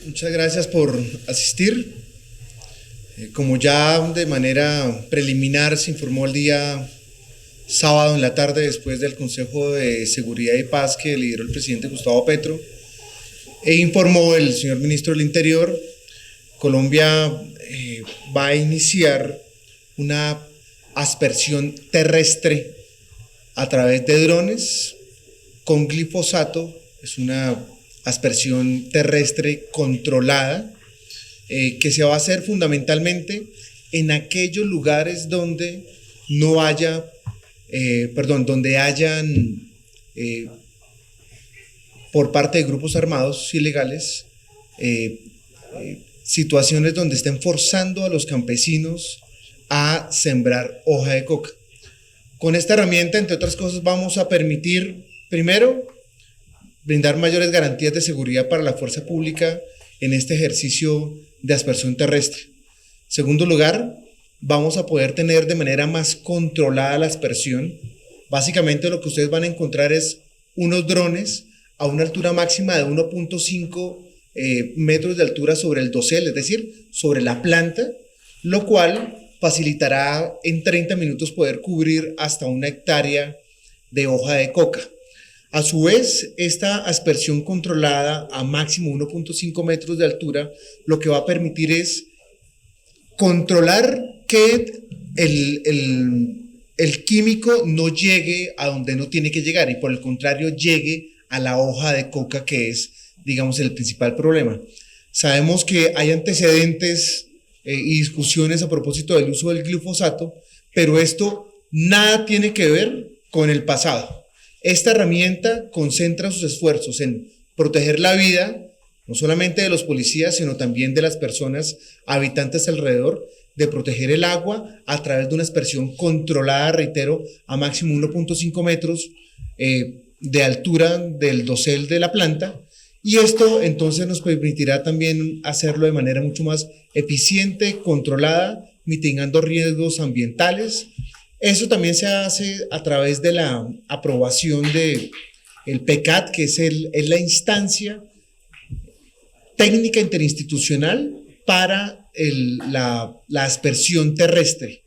Muchas gracias por asistir. Como ya de manera preliminar se informó el día sábado en la tarde, después del Consejo de Seguridad y Paz que lideró el presidente Gustavo Petro, e informó el señor ministro del Interior, Colombia va a iniciar una aspersión terrestre a través de drones con glifosato. Es una aspersión terrestre controlada que se va a hacer fundamentalmente en aquellos lugares donde no haya, donde hayan por parte de grupos armados ilegales situaciones donde estén forzando a los campesinos a sembrar hoja de coca. Con esta herramienta, entre otras cosas, vamos a permitir, primero, brindar mayores garantías de seguridad para la fuerza pública en este ejercicio de aspersión terrestre. Segundo lugar, vamos a poder tener de manera más controlada la aspersión. Básicamente lo que ustedes van a encontrar es unos drones a una altura máxima de 1.5 metros de altura sobre el dosel, es decir, sobre la planta, lo cual facilitará en 30 minutos poder cubrir hasta 1 hectárea de hoja de coca. A su vez, esta aspersión controlada a máximo 1.5 metros de altura lo que va a permitir es controlar que el químico no llegue a donde no tiene que llegar y por el contrario llegue a la hoja de coca, que es, digamos, el principal problema. Sabemos que hay antecedentes y discusiones a propósito del uso del glifosato, pero esto nada tiene que ver con el pasado. Esta herramienta concentra sus esfuerzos en proteger la vida, no solamente de los policías, sino también de las personas habitantes alrededor, de proteger el agua a través de una aspersión controlada, reitero, a máximo 1.5 metros de altura del dosel de la planta. Y esto entonces nos permitirá también hacerlo de manera mucho más eficiente, controlada, mitigando riesgos ambientales. Eso también se hace a través de la aprobación del PECAT, que es la instancia técnica interinstitucional para la aspersión terrestre.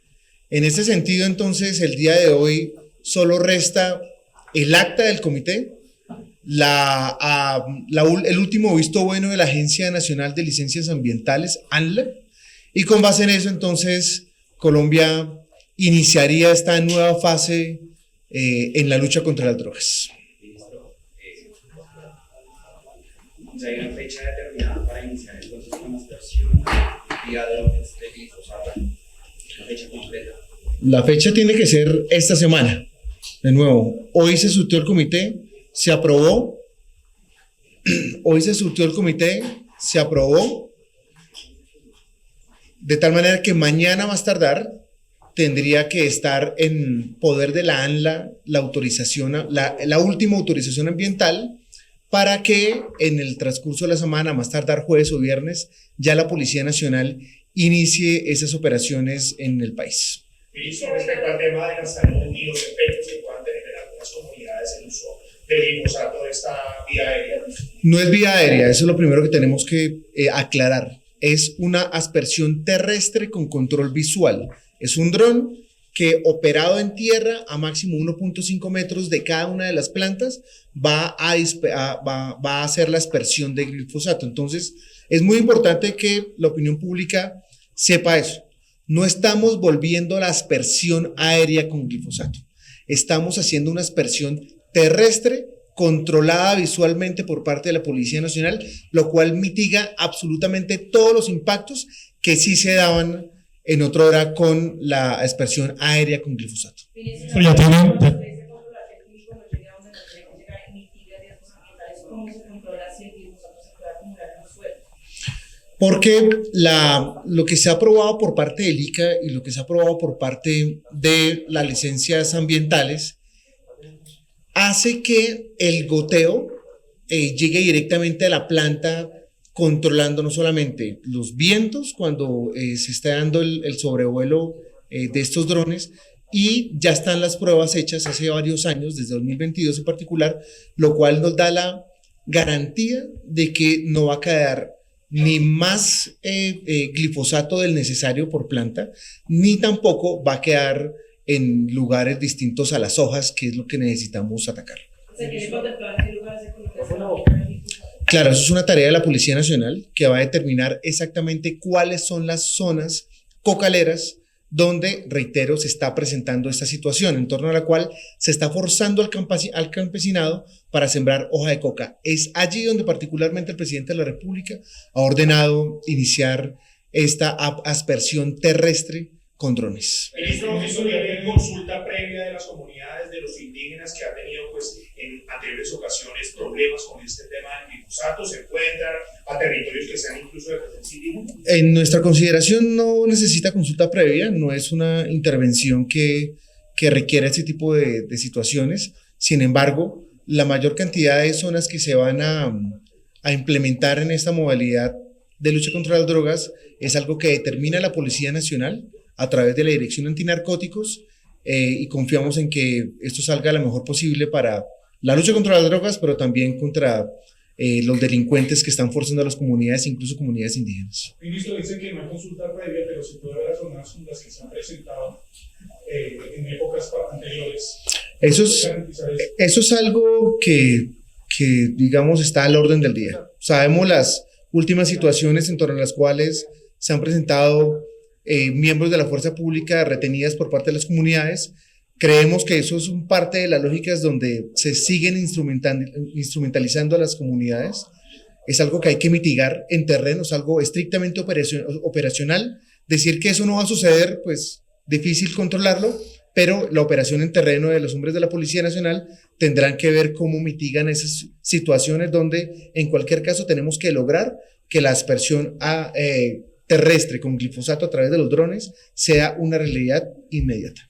En ese sentido, entonces, el día de hoy solo resta el acta del comité, el último visto bueno de la Agencia Nacional de Licencias Ambientales, ANLA, y con base en eso, entonces, Colombia iniciaría esta nueva fase en la lucha contra las drogas. ¿Hay una fecha determinada para iniciar entonces con la aspersión vía drones de glifosato? ¿Una fecha completa? La fecha tiene que ser esta semana. De nuevo, hoy se surtió el comité, se aprobó. Hoy se surtió el comité, se aprobó. De tal manera que mañana más tardar tendría que estar en poder de la ANLA la autorización, la última autorización ambiental, para que en el transcurso de la semana, más tardar jueves o viernes, ya la Policía Nacional inicie esas operaciones en el país. Ministro, respecto al tema de la salud y los efectos que puedan tener en algunas comunidades el uso del glifosato de esta vía aérea. No es vía aérea, eso es lo primero que tenemos que aclarar. Es una aspersión terrestre con control visual. Es un dron que, operado en tierra a máximo 1.5 metros de cada una de las plantas, va a hacer la aspersión de glifosato. Entonces, es muy importante que la opinión pública sepa eso. No estamos volviendo la aspersión aérea con glifosato. Estamos haciendo una aspersión terrestre controlada visualmente por parte de la Policía Nacional, lo cual mitiga absolutamente todos los impactos que sí se daban en otra hora con la aspersión aérea con glifosato. Porque lo que se ha aprobado por parte del ICA y lo que se ha aprobado por parte de las licencias ambientales hace que el goteo llegue directamente a la planta, controlando no solamente los vientos cuando se está dando el sobrevuelo de estos drones, y ya están las pruebas hechas hace varios años, desde 2022 en particular, lo cual nos da la garantía de que no va a quedar ni más glifosato del necesario por planta, ni tampoco va a quedar en lugares distintos a las hojas, que es lo que necesitamos atacar. ¿Se tiene contemplado en qué lugares se coloca esta glifosato? Claro, eso es una tarea de la Policía Nacional que va a determinar exactamente cuáles son las zonas cocaleras donde, reitero, se está presentando esta situación, en torno a la cual se está forzando al campesinado para sembrar hoja de coca. Es allí donde particularmente el presidente de la República ha ordenado iniciar esta aspersión terrestre con drones. Ministro, ¿eso viene en consulta previa de las comunidades, de los indígenas que han tenido pues, en anteriores ocasiones problemas con este tema del glifosato? ¿Se encuentran a territorios que sean incluso de presencia indígena? En nuestra consideración no necesita consulta previa, no es una intervención que requiera ese tipo de situaciones. Sin embargo, la mayor cantidad de zonas que se van a implementar en esta modalidad de lucha contra las drogas es algo que determina la Policía Nacional a través de la Dirección Antinarcóticos y confiamos en que esto salga lo mejor posible para la lucha contra las drogas, pero también contra los delincuentes que están forzando a las comunidades, incluso comunidades indígenas. Ministro, dice que no hay consulta previa, pero se puede ver las las que se han presentado en épocas anteriores. Eso es algo que, digamos, está al orden del día. Sabemos las últimas situaciones en torno a las cuales se han presentado miembros de la fuerza pública retenidas por parte de las comunidades. Creemos que eso es parte de las lógicas donde se siguen instrumentalizando a las comunidades. Es algo que hay que mitigar en terreno, es algo estrictamente operacional. Decir que eso no va a suceder, pues difícil controlarlo, pero la operación en terreno de los hombres de la Policía Nacional tendrán que ver cómo mitigan esas situaciones donde en cualquier caso tenemos que lograr que la aspersión terrestre con glifosato a través de los drones sea una realidad inmediata.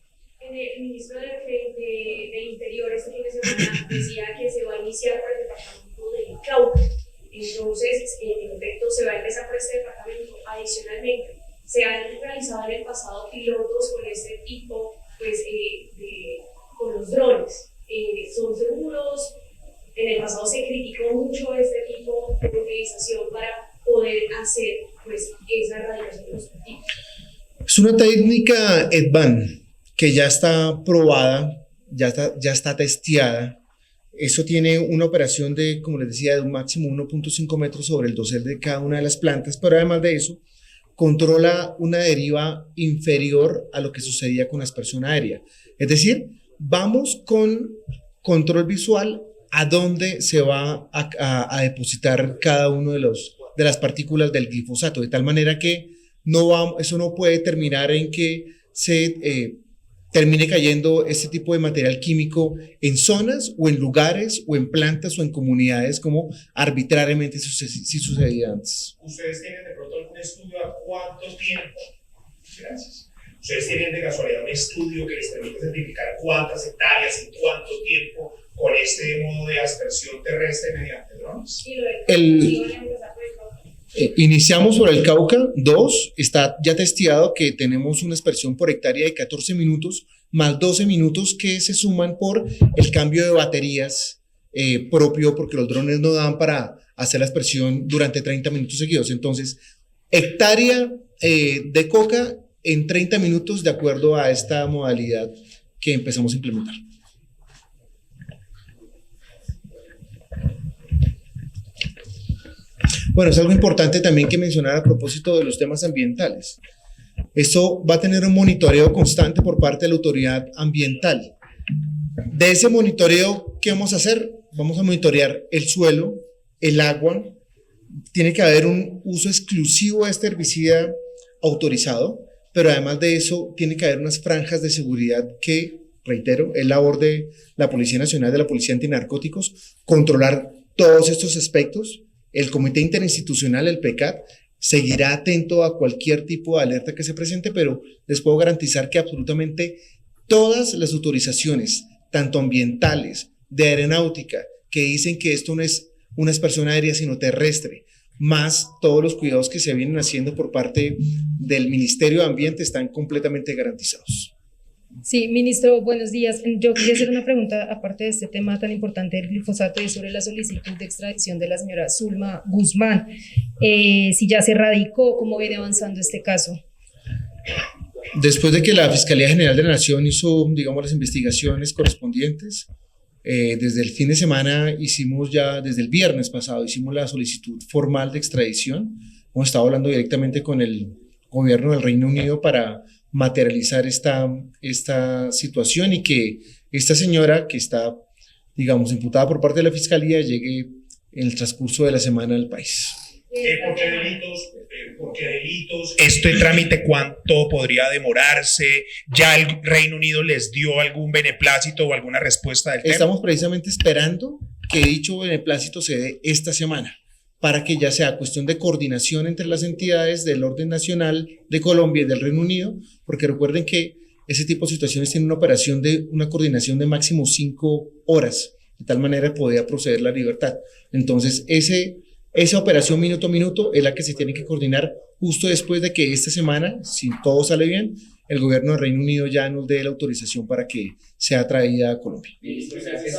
El ministro de Interior este fin de semana decía que se va a iniciar por el departamento del Cauca. Entonces, en efecto, se va a empezar por este departamento. Adicionalmente, se han realizado en el pasado pilotos con este tipo, pues, con los drones. ¿Son seguros? En el pasado se criticó mucho este tipo de utilización para poder hacer pues, esa erradicación de los cultivos. Es una técnica EDVAN que ya está probada, ya está testeada. Eso tiene una operación de, como les decía, de un máximo 1.5 metros sobre el dosel de cada una de las plantas, pero además de eso, controla una deriva inferior a lo que sucedía con la aspersión aérea. Es decir, vamos con control visual a dónde se va a depositar cada uno de las partículas del glifosato, de tal manera que eso no puede terminar en que se termine cayendo este tipo de material químico en zonas o en lugares o en plantas o en comunidades como arbitrariamente sí sucedía antes. ¿Ustedes tienen de pronto algún estudio a cuánto tiempo? Gracias. ¿Ustedes tienen de casualidad un estudio que les permite certificar cuántas hectáreas en cuánto tiempo con este modo de aspersión terrestre mediante drones? Iniciamos por el Cauca. 2, está ya testeado que tenemos una aspersión por hectárea de 14 minutos, más 12 minutos que se suman por el cambio de baterías propio, porque los drones no dan para hacer la aspersión durante 30 minutos seguidos. Entonces, hectárea de coca en 30 minutos de acuerdo a esta modalidad que empezamos a implementar. Bueno, es algo importante también que mencionar a propósito de los temas ambientales. Esto va a tener un monitoreo constante por parte de la autoridad ambiental. De ese monitoreo, ¿qué vamos a hacer? Vamos a monitorear el suelo, el agua. Tiene que haber un uso exclusivo de este herbicida autorizado, pero además de eso, tiene que haber unas franjas de seguridad que, reitero, es labor de la Policía Nacional, de la Policía Antinarcóticos, controlar todos estos aspectos. El Comité Interinstitucional, el PECAT, seguirá atento a cualquier tipo de alerta que se presente, pero les puedo garantizar que absolutamente todas las autorizaciones, tanto ambientales, de aeronáutica, que dicen que esto no es una aspersión aérea, sino terrestre, más todos los cuidados que se vienen haciendo por parte del Ministerio de Ambiente, están completamente garantizados. Sí, ministro, buenos días. Yo quería hacer una pregunta, aparte de este tema tan importante del glifosato, y es sobre la solicitud de extradición de la señora Zulma Guzmán. Si ya se radicó, ¿cómo viene avanzando este caso? Después de que la Fiscalía General de la Nación hizo, digamos, las investigaciones correspondientes, desde el fin de semana desde el viernes pasado, hicimos la solicitud formal de extradición. Hemos estado hablando directamente con el gobierno del Reino Unido para materializar esta situación y que esta señora que está, digamos, imputada por parte de la Fiscalía llegue en el transcurso de la semana al país. ¿Por qué delitos? ¿Por qué delitos? ¿Este trámite cuánto podría demorarse? ¿Ya el Reino Unido les dio algún beneplácito o alguna respuesta del tema? Estamos precisamente esperando que dicho beneplácito se dé esta semana, para que ya sea cuestión de coordinación entre las entidades del orden nacional de Colombia y del Reino Unido, porque recuerden que ese tipo de situaciones tienen una coordinación de máximo 5 horas, de tal manera que podía proceder la libertad. Entonces, esa operación minuto a minuto es la que se tiene que coordinar justo después de que esta semana, si todo sale bien, el gobierno del Reino Unido ya nos dé la autorización para que sea traída a Colombia. Ministro, ¿será que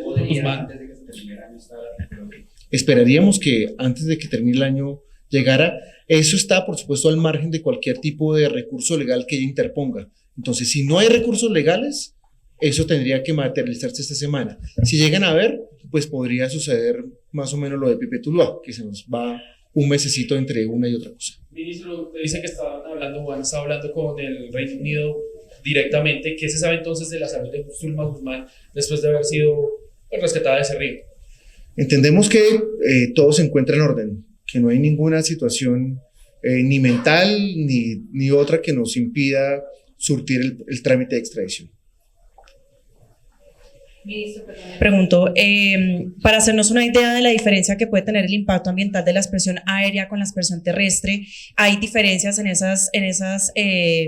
podría antes de que se termine el año estar en Colombia? Esperaríamos que antes de que termine el año llegara. Eso está, por supuesto, al margen de cualquier tipo de recurso legal que ella interponga. Entonces, si no hay recursos legales, eso tendría que materializarse esta semana. Si llegan a ver, pues podría suceder más o menos lo de Pipe Tuluá, que se nos va un mesecito entre una y otra cosa. Ministro, dice que Juan estaba hablando con el Reino Unido directamente. ¿Qué se sabe entonces de la salud de Zulma Guzmán después de haber sido rescatada de ese río? Entendemos que todo se encuentra en orden, que no hay ninguna situación ni mental ni otra que nos impida surtir el trámite de extradición. Ministro, pregunto, para hacernos una idea de la diferencia que puede tener el impacto ambiental de la aspersión aérea con la aspersión terrestre, ¿hay diferencias en esas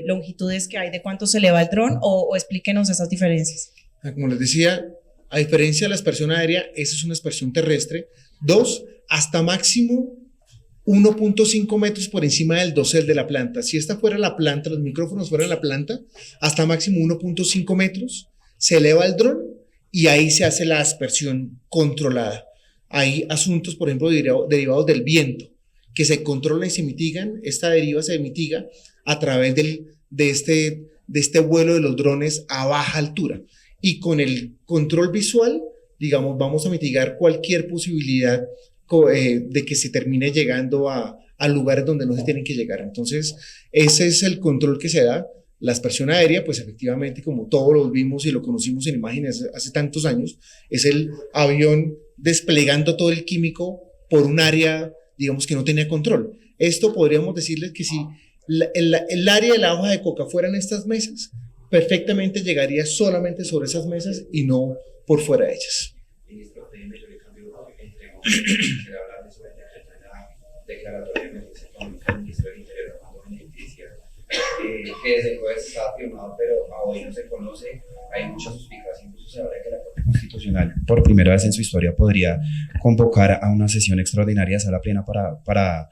longitudes que hay de cuánto se eleva el dron o explíquenos esas diferencias? Como les decía, a diferencia de la aspersión aérea, esa es una aspersión terrestre. 2, hasta máximo 1.5 metros por encima del dosel de la planta. Si esta fuera la planta, los micrófonos fueran la planta, hasta máximo 1.5 metros, se eleva el dron y ahí se hace la aspersión controlada. Hay asuntos, por ejemplo, derivados del viento, que se controlan y se mitigan. Esta deriva se mitiga a través de este vuelo de los drones a baja altura. Y con el control visual, digamos, vamos a mitigar cualquier posibilidad de que se termine llegando a lugares donde no se tienen que llegar. Entonces, ese es el control que se da. La aspersión aérea, pues efectivamente, como todos lo vimos y lo conocimos en imágenes hace tantos años, es el avión desplegando todo el químico por un área, digamos, que no tenía control. Esto podríamos decirles que si el área de la hoja de coca fueran estas mesas, perfectamente llegaría solamente sobre esas mesas y no por fuera de ellas. Ministro, déjeme, yo le cambio entre quisiera hablarle sobre la declaratoria de emergencia económica del Ministro del Interior, Armando Beneficia, que desde el jueves estaba firmado, pero a hoy no se conoce. Hay muchas suspicacias, incluso se habla de que la Corte Constitucional, por primera vez en su historia, podría convocar a una sesión extraordinaria de sala plena para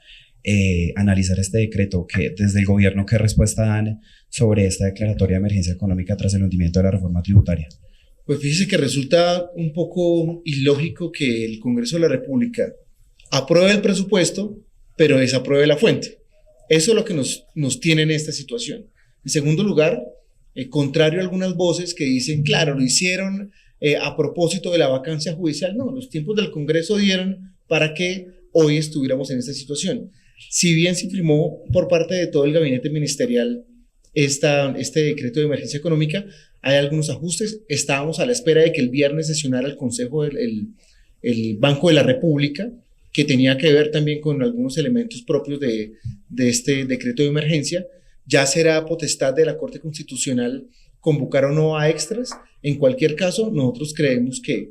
analizar este decreto. Que desde el gobierno, ¿qué respuesta dan sobre esta declaratoria de emergencia económica tras el hundimiento de la reforma tributaria? Pues fíjese que resulta un poco ilógico que el Congreso de la República apruebe el presupuesto, pero desapruebe la fuente. Eso es lo que nos tiene en esta situación. En segundo lugar, contrario a algunas voces que dicen, claro, lo hicieron a propósito de la vacancia judicial. No, los tiempos del Congreso dieron para que hoy estuviéramos en esta situación. Si bien se firmó por parte de todo el gabinete ministerial este decreto de emergencia económica, hay algunos ajustes. Estábamos a la espera de que el viernes sesionara el Consejo el Banco de la República, que tenía que ver también con algunos elementos propios de este decreto de emergencia. Ya será potestad de la Corte Constitucional convocar o no a extras. En cualquier caso, nosotros creemos que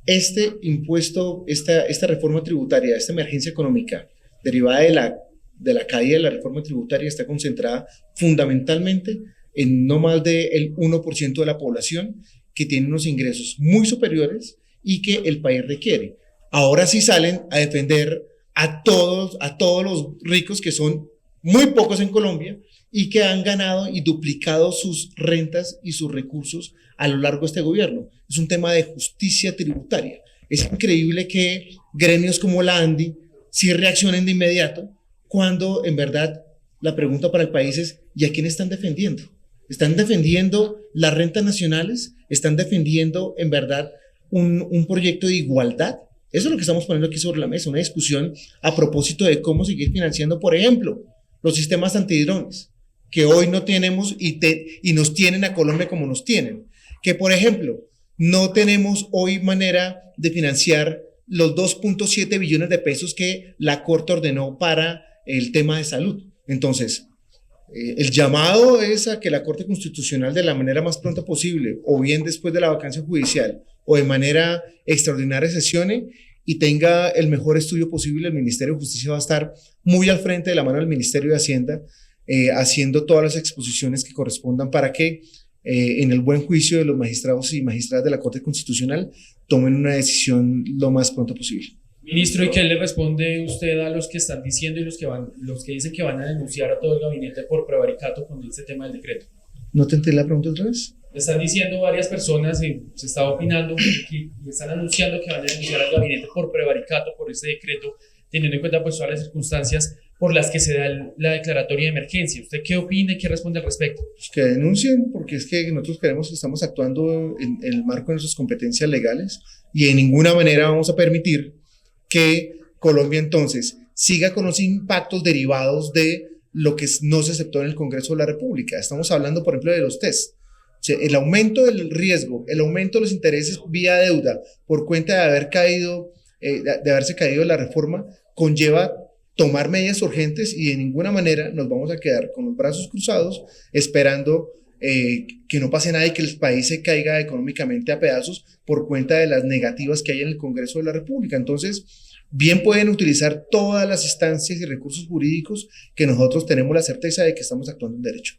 este impuesto, esta reforma tributaria, esta emergencia económica derivada de la caída de la reforma tributaria, está concentrada fundamentalmente en no más del 1% de la población que tiene unos ingresos muy superiores y que el país requiere. Ahora sí salen a defender a todos los ricos que son muy pocos en Colombia, y que han ganado y duplicado sus rentas y sus recursos a lo largo de este gobierno. Es un tema de justicia tributaria. Es increíble que gremios como la ANDI sí reaccionen de inmediato cuando en verdad la pregunta para el país es ¿y a quién están defendiendo? ¿Están defendiendo las rentas nacionales? ¿Están defendiendo en verdad un proyecto de igualdad? Eso es lo que estamos poniendo aquí sobre la mesa, una discusión a propósito de cómo seguir financiando, por ejemplo, los sistemas antidrones, que hoy no tenemos y nos tienen a Colombia como nos tienen. Que, por ejemplo, no tenemos hoy manera de financiar los 2.7 billones de pesos que la Corte ordenó para el tema de salud. Entonces, el llamado es a que la Corte Constitucional de la manera más pronta posible, o bien después de la vacancia judicial, o de manera extraordinaria sesione y tenga el mejor estudio posible. El Ministerio de Justicia va a estar muy al frente de la mano del Ministerio de Hacienda, haciendo todas las exposiciones que correspondan para que en el buen juicio de los magistrados y magistradas de la Corte Constitucional tomen una decisión lo más pronto posible. Ministro, ¿y qué le responde usted a los que están diciendo y los que dicen que van a denunciar a todo el gabinete por prevaricato con este tema del decreto? ¿No te entendí la pregunta otra vez? Están diciendo varias personas, y se está opinando y están anunciando que van a denunciar al gabinete por prevaricato por este decreto, teniendo en cuenta pues todas las circunstancias por las que se da la declaratoria de emergencia. ¿Usted qué opina y qué responde al respecto? Pues que denuncien, porque es que nosotros creemos que estamos actuando en el marco de nuestras competencias legales y de ninguna manera vamos a permitir que Colombia entonces siga con los impactos derivados de lo que no se aceptó en el Congreso de la República. Estamos hablando, por ejemplo, de los test. O sea, el aumento del riesgo, el aumento de los intereses vía deuda por cuenta de haberse caído la reforma, conlleva tomar medidas urgentes y de ninguna manera nos vamos a quedar con los brazos cruzados esperando que no pase nada y que el país se caiga económicamente a pedazos por cuenta de las negativas que hay en el Congreso de la República. Entonces, bien pueden utilizar todas las instancias y recursos jurídicos que nosotros tenemos la certeza de que estamos actuando en derecho.